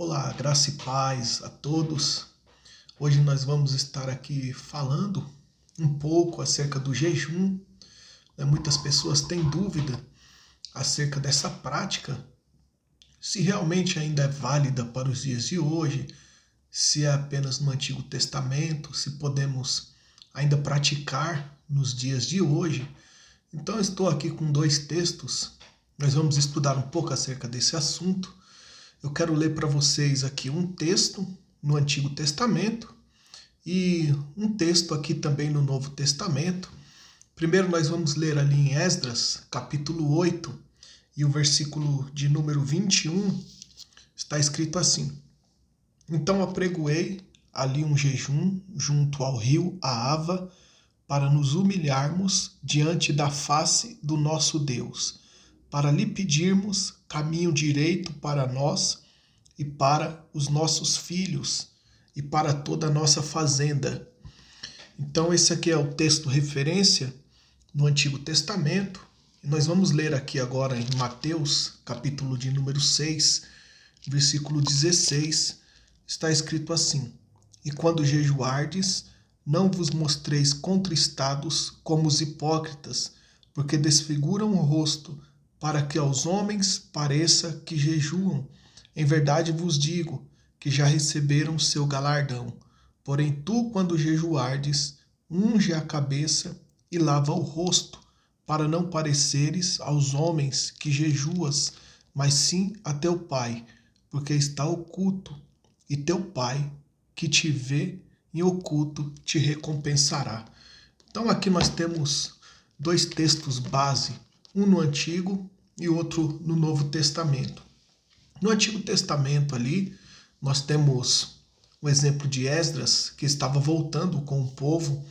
Olá, graça e paz a todos. Hoje nós vamos estar aqui falando um pouco acerca do jejum. Muitas pessoas têm dúvida acerca dessa prática, se realmente ainda é válida para os dias de hoje, se é apenas no Antigo Testamento, se podemos ainda praticar nos dias de hoje. Então eu estou aqui com dois textos. Nós vamos estudar um pouco acerca desse assunto. Eu quero ler para vocês aqui um texto no Antigo Testamento e um texto aqui também no Novo Testamento. Primeiro nós vamos ler ali em Esdras, capítulo 8, e o versículo de número 21, está escrito assim: Então apregoei ali um jejum junto ao rio Ahava, para nos humilharmos diante da face do nosso Deus, para lhe pedirmos caminho direito para nós e para os nossos filhos e para toda a nossa fazenda. Então esse aqui é o texto referência no Antigo Testamento. E nós vamos ler aqui agora em Mateus, capítulo de número 6, versículo 16, está escrito assim: E quando jejuardes, não vos mostreis contristados como os hipócritas, porque desfiguram o rosto, para que aos homens pareça que jejuam. Em verdade vos digo que já receberam seu galardão. Porém tu, quando jejuardes, unge a cabeça e lava o rosto, para não pareceres aos homens que jejuas, mas sim a teu Pai, porque está oculto, e teu Pai, que te vê em oculto, te recompensará. Então aqui nós temos dois textos base, um no Antigo e outro no Novo Testamento. No Antigo Testamento ali, nós temos o exemplo de Esdras, que estava voltando com o povo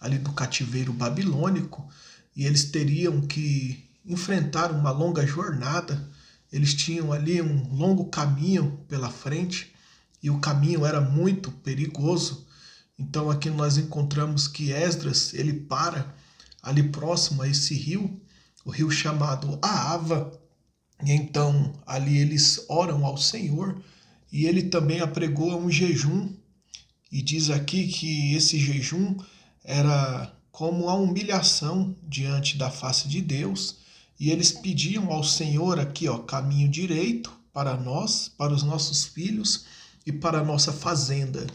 ali do cativeiro babilônico, e eles teriam que enfrentar uma longa jornada. Eles tinham ali um longo caminho pela frente, e o caminho era muito perigoso. Então aqui nós encontramos que Esdras, ele para ali próximo a esse rio, o rio chamado Ahava, e então ali eles oram ao Senhor, e ele também apregoa um jejum, e diz aqui que esse jejum era como a humilhação diante da face de Deus, e eles pediam ao Senhor aqui, caminho direito para nós, para os nossos filhos e para a nossa fazenda.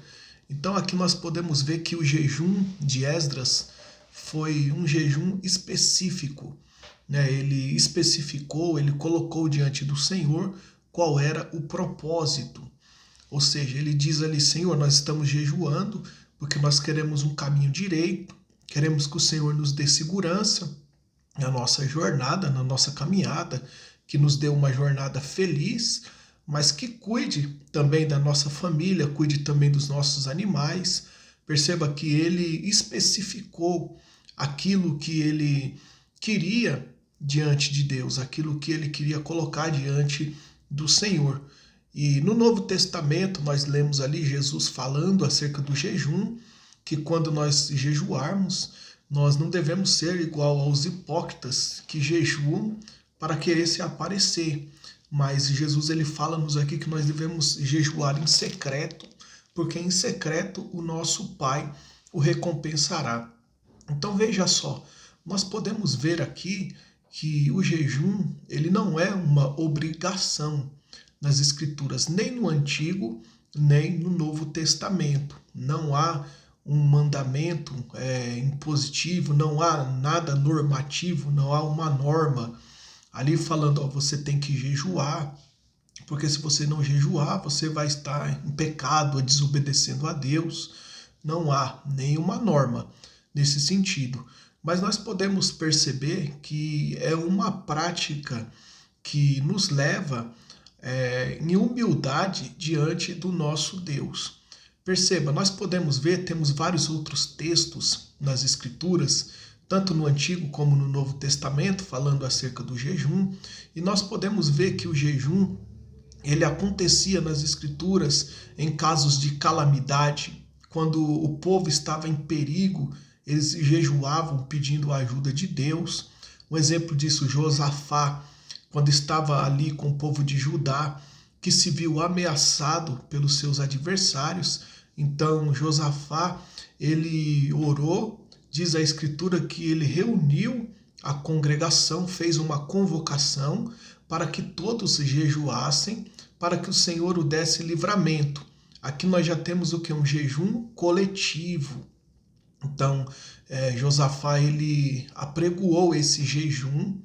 Então aqui nós podemos ver que o jejum de Esdras foi um jejum específico, né? Ele especificou, ele colocou diante do Senhor qual era o propósito. Ou seja, ele diz ali: Senhor, nós estamos jejuando porque nós queremos um caminho direito, queremos que o Senhor nos dê segurança na nossa jornada, na nossa caminhada, que nos dê uma jornada feliz, mas que cuide também da nossa família, cuide também dos nossos animais. Perceba que ele especificou aquilo que ele queria diante de Deus, aquilo que ele queria colocar diante do Senhor. E no Novo Testamento nós lemos ali Jesus falando acerca do jejum, que quando nós jejuarmos, nós não devemos ser igual aos hipócritas que jejuam para querer se aparecer. Mas Jesus ele fala-nos aqui que nós devemos jejuar em secreto, porque em secreto o nosso Pai o recompensará. Então veja só, nós podemos ver aqui que o jejum ele não é uma obrigação nas Escrituras, nem no Antigo, nem no Novo Testamento. Não há um mandamento impositivo, não há nada normativo, não há uma norma ali falando, você tem que jejuar, porque se você não jejuar, você vai estar em pecado, desobedecendo a Deus. Não há nenhuma norma nesse sentido. Mas nós podemos perceber que é uma prática que nos leva em humildade diante do nosso Deus. Perceba, nós podemos ver, temos vários outros textos nas Escrituras, tanto no Antigo como no Novo Testamento, falando acerca do jejum, e nós podemos ver que o jejum, ele acontecia nas Escrituras em casos de calamidade, quando o povo estava em perigo, eles jejuavam pedindo a ajuda de Deus. Um exemplo disso, Josafá, quando estava ali com o povo de Judá, que se viu ameaçado pelos seus adversários. Então Josafá, ele orou, diz a escritura que ele reuniu a congregação, fez uma convocação para que todos jejuassem, para que o Senhor o desse livramento. Aqui nós já temos o que? Um jejum coletivo. Então, Josafá, ele apregoou esse jejum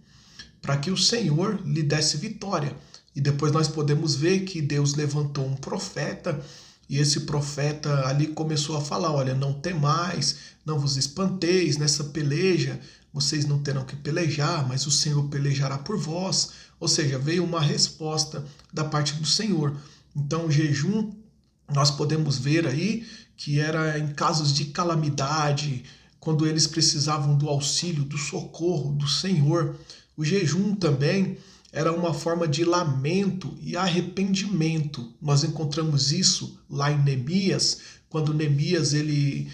para que o Senhor lhe desse vitória. E depois nós podemos ver que Deus levantou um profeta, e esse profeta ali começou a falar: olha, não temais, não vos espanteis nessa peleja, vocês não terão que pelejar, mas o Senhor pelejará por vós. Ou seja, veio uma resposta da parte do Senhor. Então o jejum, nós podemos ver aí que era em casos de calamidade, quando eles precisavam do auxílio, do socorro do Senhor. O jejum também era uma forma de lamento e arrependimento. Nós encontramos isso lá em Neemias, quando Neemias ele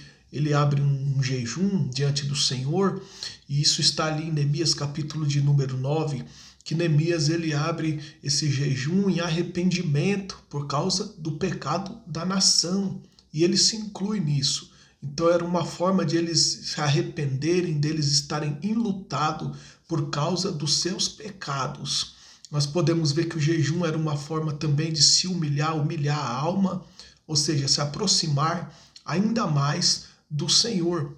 abre um jejum diante do Senhor, e isso está ali em Neemias capítulo de número 9, que Neemias ele abre esse jejum em arrependimento por causa do pecado da nação, e ele se inclui nisso. Então era uma forma de eles se arrependerem, deles estarem enlutados por causa dos seus pecados. Nós podemos ver que o jejum era uma forma também de se humilhar, humilhar a alma, ou seja, se aproximar ainda mais do Senhor.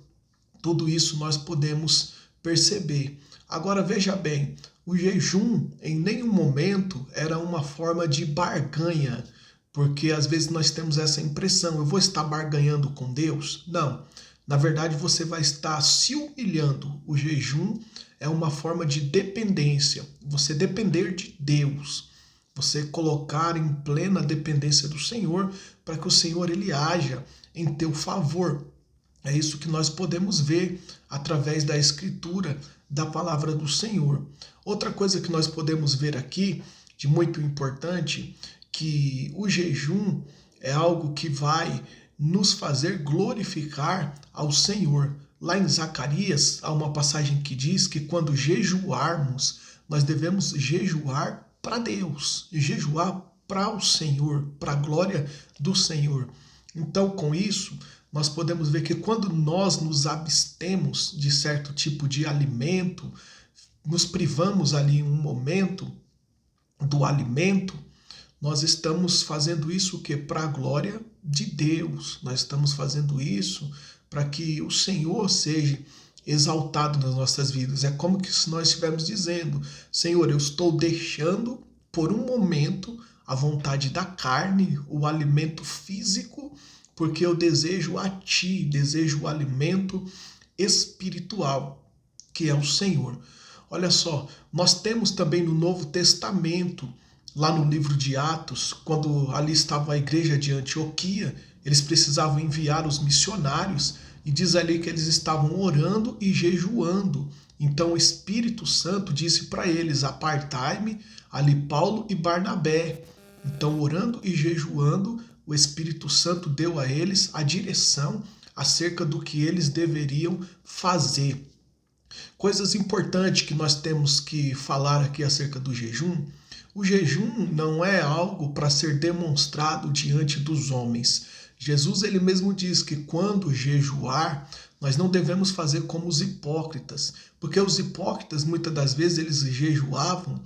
Tudo isso nós podemos perceber. Agora veja bem, o jejum em nenhum momento era uma forma de barganha, porque às vezes nós temos essa impressão: eu vou estar barganhando com Deus? Não. Na verdade, você vai estar se humilhando. O jejum é uma forma de dependência. Você depender de Deus. Você colocar em plena dependência do Senhor, para que o Senhor ele haja em teu favor. É isso que nós podemos ver através da Escritura, da palavra do Senhor. Outra coisa que nós podemos ver aqui, de muito importante, que o jejum é algo que vai nos fazer glorificar ao Senhor. Lá em Zacarias, há uma passagem que diz que quando jejuarmos, nós devemos jejuar para Deus, jejuar para o Senhor, para a glória do Senhor. Então, com isso, nós podemos ver que quando nós nos abstemos de certo tipo de alimento, nos privamos ali um momento do alimento, nós estamos fazendo isso que para a glória de Deus. Nós estamos fazendo isso para que o Senhor seja exaltado nas nossas vidas. É como que se nós estivermos dizendo: Senhor, eu estou deixando por um momento a vontade da carne, o alimento físico, porque eu desejo a Ti, desejo o alimento espiritual, que é o Senhor. Olha só, nós temos também no Novo Testamento, lá no livro de Atos, quando ali estava a igreja de Antioquia, eles precisavam enviar os missionários, e diz ali que eles estavam orando e jejuando. Então o Espírito Santo disse para eles: apartai-me ali Paulo e Barnabé. Então, orando e jejuando, o Espírito Santo deu a eles a direção acerca do que eles deveriam fazer. Coisas importantes que nós temos que falar aqui acerca do jejum. O jejum não é algo para ser demonstrado diante dos homens. Jesus ele mesmo diz que quando jejuar, nós não devemos fazer como os hipócritas, porque os hipócritas muitas das vezes eles jejuavam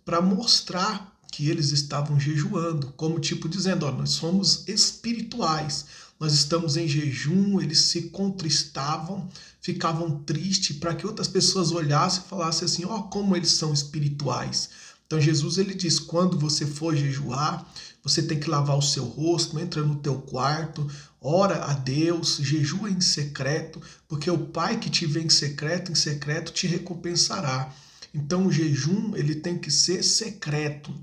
para mostrar que eles estavam jejuando, como tipo dizendo: ó, nós somos espirituais, nós estamos em jejum. Eles se contristavam, ficavam tristes, para que outras pessoas olhassem e falassem assim: ó, como eles são espirituais. Então Jesus ele diz: quando você for jejuar, você tem que lavar o seu rosto, entra no teu quarto, ora a Deus, jejua em secreto, porque o Pai que te vê em secreto te recompensará. Então o jejum ele tem que ser secreto.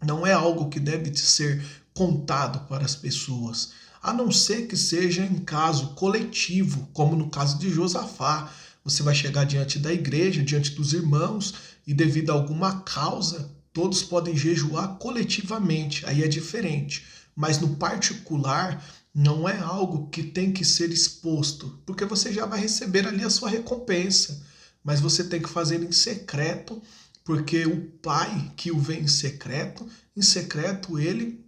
Não é algo que deve ser contado para as pessoas, a não ser que seja em caso coletivo, como no caso de Josafá. Você vai chegar diante da igreja, diante dos irmãos, e devido a alguma causa, todos podem jejuar coletivamente, aí é diferente. Mas no particular, não é algo que tem que ser exposto, porque você já vai receber ali a sua recompensa. Mas você tem que fazer em secreto, porque o Pai que o vê em secreto ele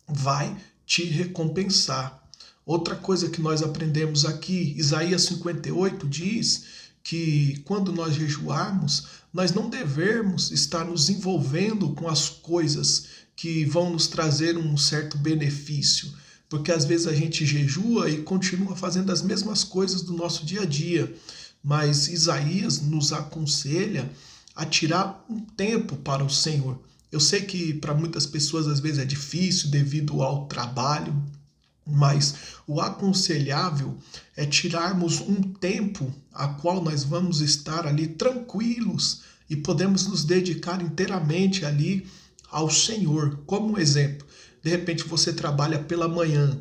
vai te recompensar. Outra coisa que nós aprendemos aqui, Isaías 58 diz que quando nós jejuarmos, nós não devemos estar nos envolvendo com as coisas que vão nos trazer um certo benefício, porque às vezes a gente jejua e continua fazendo as mesmas coisas do nosso dia a dia, mas Isaías nos aconselha a tirar um tempo para o Senhor. Eu sei que para muitas pessoas às vezes é difícil devido ao trabalho, mas o aconselhável é tirarmos um tempo a qual nós vamos estar ali tranquilos e podemos nos dedicar inteiramente ali ao Senhor. Como um exemplo, de repente você trabalha pela manhã,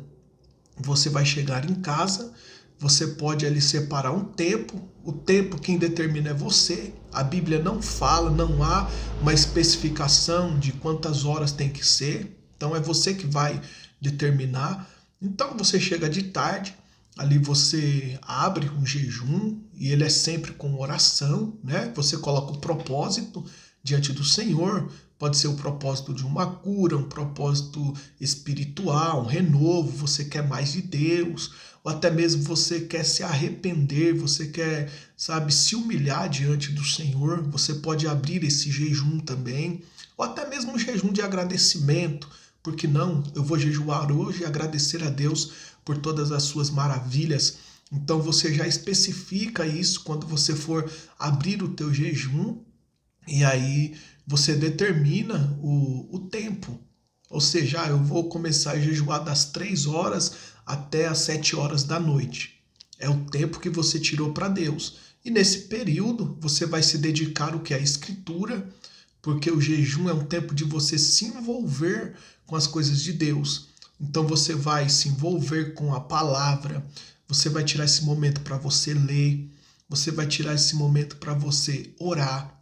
você vai chegar em casa, você pode ali separar um tempo, o tempo quem determina é você. A Bíblia não fala, não há uma especificação de quantas horas tem que ser, então é você que vai determinar. Então você chega de tarde, ali você abre um jejum e ele é sempre com oração, né? Você coloca o propósito diante do Senhor, pode ser o propósito de uma cura, um propósito espiritual, um renovo, você quer mais de Deus, ou até mesmo você quer se arrepender, você quer, sabe, se humilhar diante do Senhor, você pode abrir esse jejum também, ou até mesmo um jejum de agradecimento. Porque não, eu vou jejuar hoje e agradecer a Deus por todas as suas maravilhas. Então você já especifica isso quando você for abrir o teu jejum e aí você determina o tempo. Ou seja, eu vou começar a jejuar das 3 horas até as 7 horas da noite. É o tempo que você tirou para Deus. E nesse período você vai se dedicar ao que é a escritura, porque o jejum é um tempo de você se envolver com as coisas de Deus. Então você vai se envolver com a palavra, você vai tirar esse momento para você ler, você vai tirar esse momento para você orar.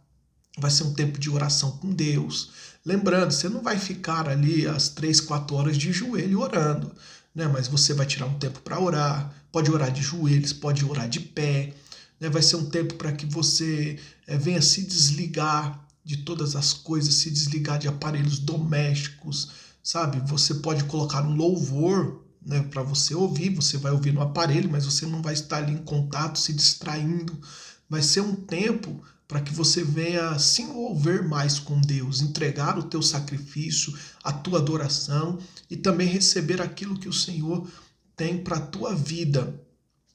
Vai ser um tempo de oração com Deus. Lembrando, você não vai ficar ali às 3, 4 horas de joelho orando, né? Mas você vai tirar um tempo para orar, pode orar de joelhos, pode orar de pé, né? Vai ser um tempo para que você venha se desligar de todas as coisas, se desligar de aparelhos domésticos, sabe? Você pode colocar um louvor, né, para você ouvir, você vai ouvir no aparelho, mas você não vai estar ali em contato, se distraindo. Vai ser um tempo para que você venha se envolver mais com Deus, entregar o teu sacrifício, a tua adoração e também receber aquilo que o Senhor tem para a tua vida.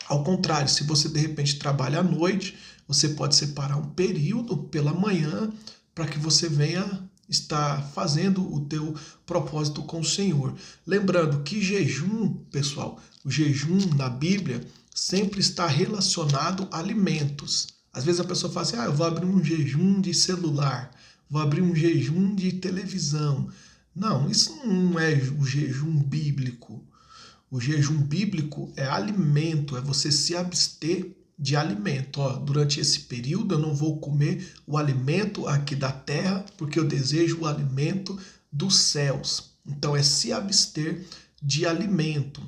Ao contrário, se você de repente trabalha à noite, você pode separar um período pela manhã para que você venha estar fazendo o teu propósito com o Senhor. Lembrando que jejum, pessoal, o jejum na Bíblia sempre está relacionado a alimentos. Às vezes a pessoa fala assim, eu vou abrir um jejum de celular, vou abrir um jejum de televisão. Não, isso não é o jejum bíblico. O jejum bíblico é alimento, é você se abster de alimento. Durante esse período eu não vou comer o alimento aqui da terra, porque eu desejo o alimento dos céus. Então é se abster de alimento.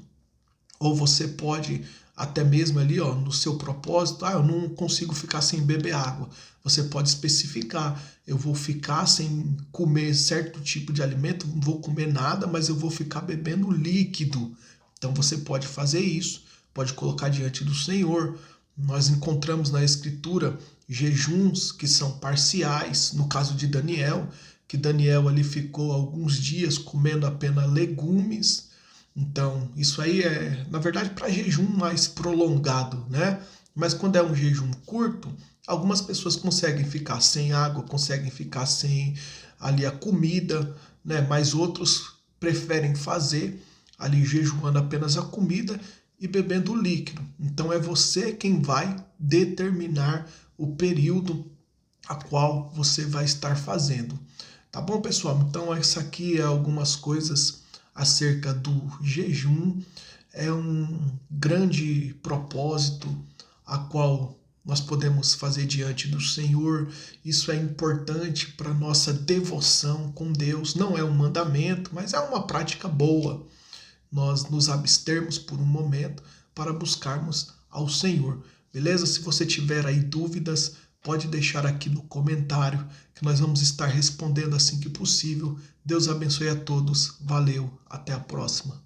Ou você pode até mesmo ali, no seu propósito, eu não consigo ficar sem beber água. Você pode especificar, eu vou ficar sem comer certo tipo de alimento, não vou comer nada, mas eu vou ficar bebendo líquido. Então você pode fazer isso, pode colocar diante do Senhor. Nós encontramos na Escritura jejuns que são parciais, no caso de Daniel, que Daniel ali ficou alguns dias comendo apenas legumes. Então, isso aí é, na verdade, para jejum mais prolongado, né? Mas quando é um jejum curto, algumas pessoas conseguem ficar sem água, conseguem ficar sem ali a comida, né? Mas outros preferem fazer ali jejuando apenas a comida e bebendo o líquido. Então é você quem vai determinar o período a qual você vai estar fazendo. Tá bom, pessoal? Então essa aqui é algumas coisas acerca do jejum. É um grande propósito a qual nós podemos fazer diante do Senhor. Isso é importante para nossa devoção com Deus. Não é um mandamento, mas é uma prática boa. Nós nos abstermos por um momento para buscarmos ao Senhor. Beleza? Se você tiver aí dúvidas, pode deixar aqui no comentário que nós vamos estar respondendo assim que possível. Deus abençoe a todos. Valeu, até a próxima.